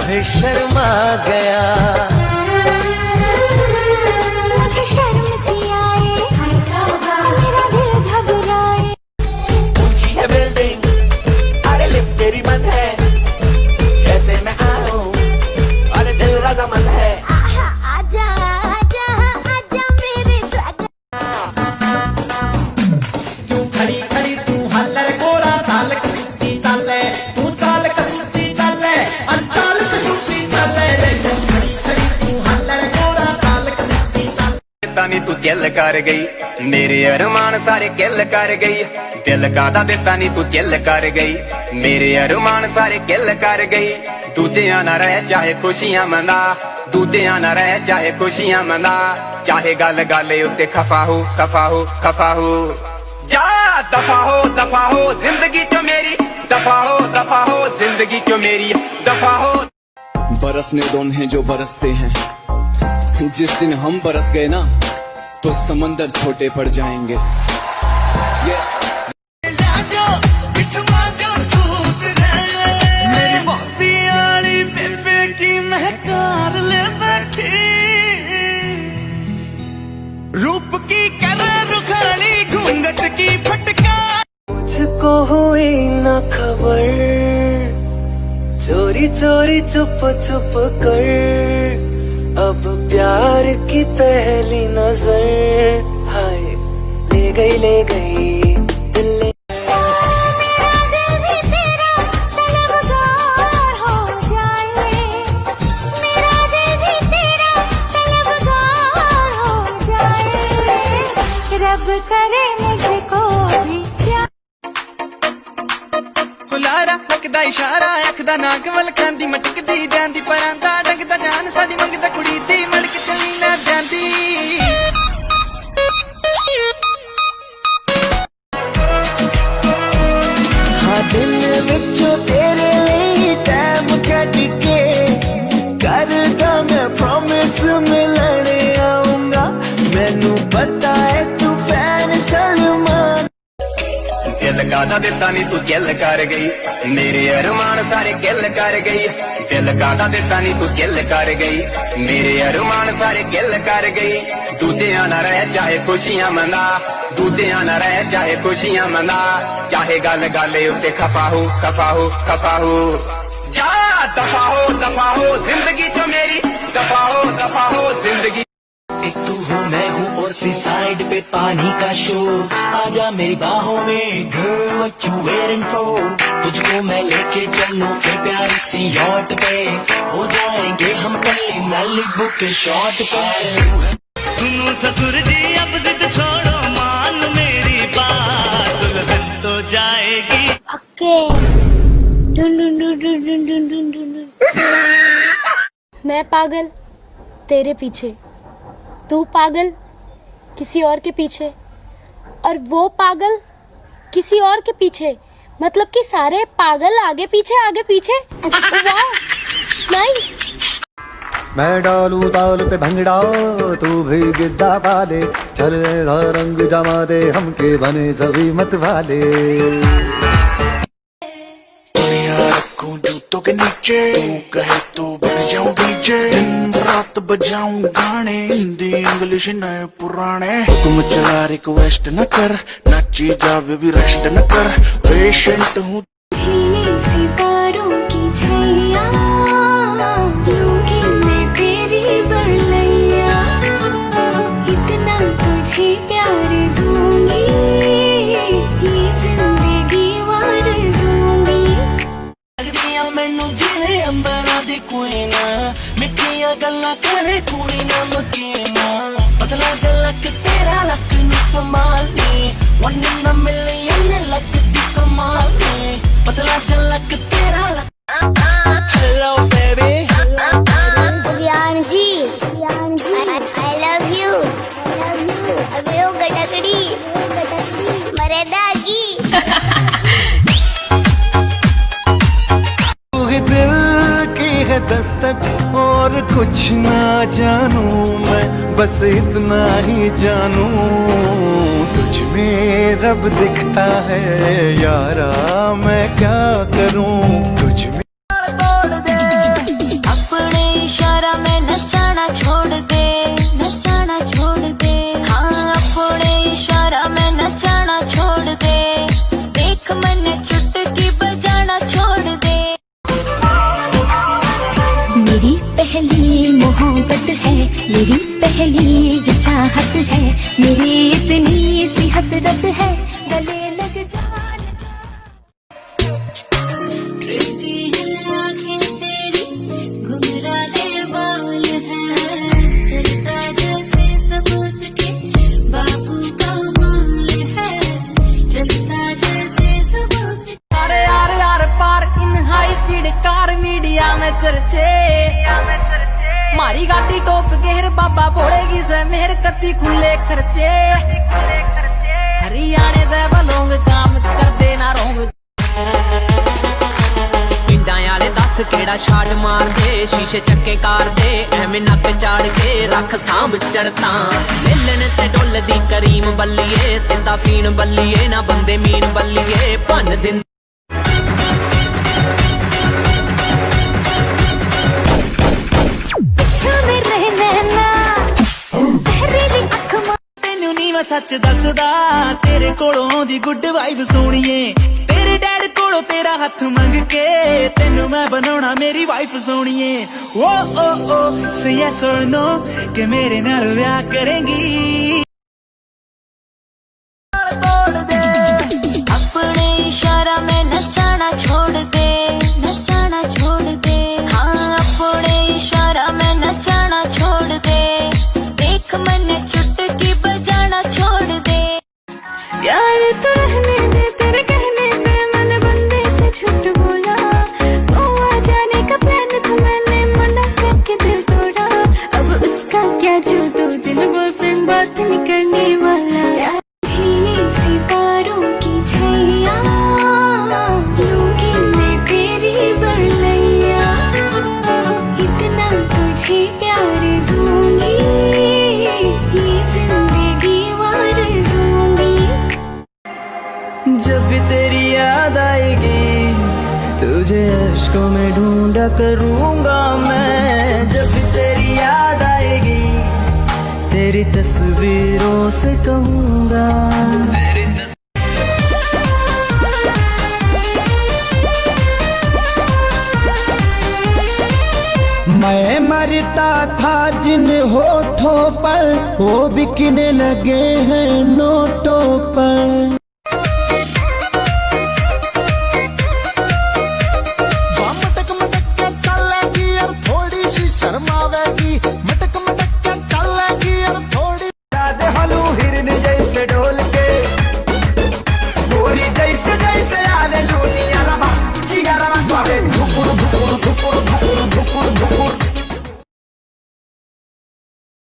भी शर्मा गया। मुझे शर्म सी आए, मेरा दिल घबराए। ऊंची है बिल्डिंग, अरे लिफ्ट तेरी बंद है, कैसे मैं आऊं, अरे दिल रजामंद है। आजा आजा आजा मेरे ड्रैगन। तू खड़ी खड़ी तू हल्लर गोरा चाल कसुती चाले, तू चाल कसुती चाले, और चाल कसुती चाले रे। तू खड़ी खड़ी तू हल्लर गोरा चाल कसुती चाले। तानी तू चिल कर गई, मेरे अरमान सारे किल कर गई। दिल का दा देता नी तू चिल कर गई, मेरे अरमान सारे किल कर गई। दूजिया ना रह चाहे खुशियां मना, दूजिया ना रह चाहे खुशियां मना। चाहे गल गल उत्ते खफा हो खफा हो खफा हो। जा दफा हो जिंदगी चो मेरी, दफा हो जिंदगी चो मेरी, दफा हो। बरसने दो उन्हें जो बरसते हैं, जिस दिन हम बरस गए ना तो समंदर छोटे पड़ जाएंगे। मेरी भाभी वाली बेबे की महकार ले बैठी, रूप की कर रुखाली घूंघट की फटका। मुझको हुई न खबर, चोरी चोरी चुप चुप कर, अब प्यार की पहली नजर, हाय ले गई दिल ले। मेरा दिल भी तेरा तलबगार हो जाए, मेरा दिल भी तेरा तलबगार हो जाए। रब करे मुझको भी प्यार। हुलारा हकदा इशारा अखदा नाक वल खांदी मटकदी ਜਾਂਦੀ ਪਰਾਂਦਾ ਡੰਗਦਾ ਜਾਨ ਸਾਡੀ ਮੰਗਦਾ ਕੁੜੀ ਦੀ ਮੜਕ ਚਲੀ ਨਾ ਜਾਂਦੀ। हाँ दिन विचों तेरे लिए टाइम कट के करदा मैं प्रॉमिस मिलने आऊंगा। मैनू पता है तू फैन सलमान। दिल का दा देता नी तू चिल कर गई, मेरे अरमान सारे किल कर गई। दिल का दा देता नी तू चिल कर गई, मेरे अरमान सारे किल कर गई। दूजिया ना रह चाहे खुशियां मना, दूजिया ना रह चाहे खुशियां मना। चाहे गल गल उत्ते खफा हो खफा हो खफा हो। जा दफा हो जिंदगी चो मेरी, दफा हो जिंदगी। एक तू हूँ मैं हूँ और सी साइड पे पानी का शोर। आजा मेरी बाहों में girl what you waiting for। तुझको मैं लेके चलूं फिर प्यारी सी यॉट पे, हो जाएंगे हम पहले मैलिबू के शॉट पे। सुनो ससुर जी अब जिद छोड़ो, मान मेरी बात, दुल्हन तो जाएगी। ओके डुन डुन डुन डुन डुन डुन डुन डुन। मैं पागल तेरे पीछे, तू पागल किसी और के पीछे, और वो पागल किसी और के पीछे। मतलब कि सारे पागल आगे पीछे। वाह नाइस। मैं डालू ताल पे भंगड़ा, तू भी गिद्दा पाले, चलेगा रंग जमा दे हमके बने सभी मत वाले। रखूं जूतों के नीचे, तू कहे तो बन जाऊं डीजे। दिन रात बजाऊं गाने, हिंदी इंग्लिश नए पुराने। हुक्म चला रिक्वेस्ट न कर, नाची जावे भी रेस्ट न कर। पेशेंट हूँ सितारों की छैया, लूंगी मैं तेरी बरलैया। इतना तुझे प्यार दूंगी, ये जिंदगी वार दूंगी। लगदियां मैनू जिवें अंबरां दी कुइना, मिठियां गल्लां करे कुड़ी नमकीना। पतला झलक तेरा लक नू संभालनी, वन इन अ मिलियन लक दी कमाल नी। पतला झलक तेरा लक। हेलो बेबी ज्ञान जी I love you। अबे ओ गटकड़ी मरेदागी। दिल की है दस्तक और कुछ ना जानू मैं, बस इतना ही जानू तुझ में रब दिखता है यारा, मैं क्या करूं तुझ में। पहली ये चाहत है, मेरी इतनी सी हसरत है, गले लग जान ट्रिकी है आँखें तेरी, घुंघराले बाल हैं, चलता जैसे सब उसके बापू का माल है, चलता जैसे सब उसके। अरे यार यार पार in high speed car media में चर्चे, मारी गाड़ी टॉप गेर बाबा बोलेगी से मेहर कती खुले खर्चे, हरियाणे दे बलोंग काम कर देना रोंग। पिंडां आले दस केड़ा छाट मार दे, शीशे चक्के कार दे एवें नक चाड़ के रख सांभ चढ़ता, लेलन ते डुल दी करीम बल्लीए, सिद्धा सीन बल्लीए ना बंदे मीन बल्लीए, भन दिन मैं सच दसदा तेरे कोलों दी गुड वाइब सोनिए, तेरे डैड कोलों तेरा हथ मंग के तेनू मैं बनाना मेरी वाइफ सोनिए। ओ से यस और नो के मेरे नाल ब्याह करेंगी। अपने इशारा में नचाना छोड़ दे, नचाना छोड़ दे, हाँ अपने इशारा में नचाना छोड़ दे, देख मैंने चुटकी बजाना छोड़ दे। यार तो रहने दे, तेरे कहने पे मैंने बंदे से झूठ बोला, गोवा जाने का प्लान था मैंने मना करके दिल तोड़ा, अब उसका क्या जो दो दिन बोलते बात नहीं करने वाला। यार झीली सितारों की छैया लूंगी मैं तेरी बरलैया, इतना तुझे प्यार दूंगी ये जिंदगी वार दूंगी। जब भी तेरी याद आएगी तुझे अश्कों में ढूंढा करूंगा मैं, जब भी तेरी याद आएगी तेरी तस्वीरों से कहूंगा। मैं मरता था जिन होठों पर वो बिकने लगे हैं नोटों पर।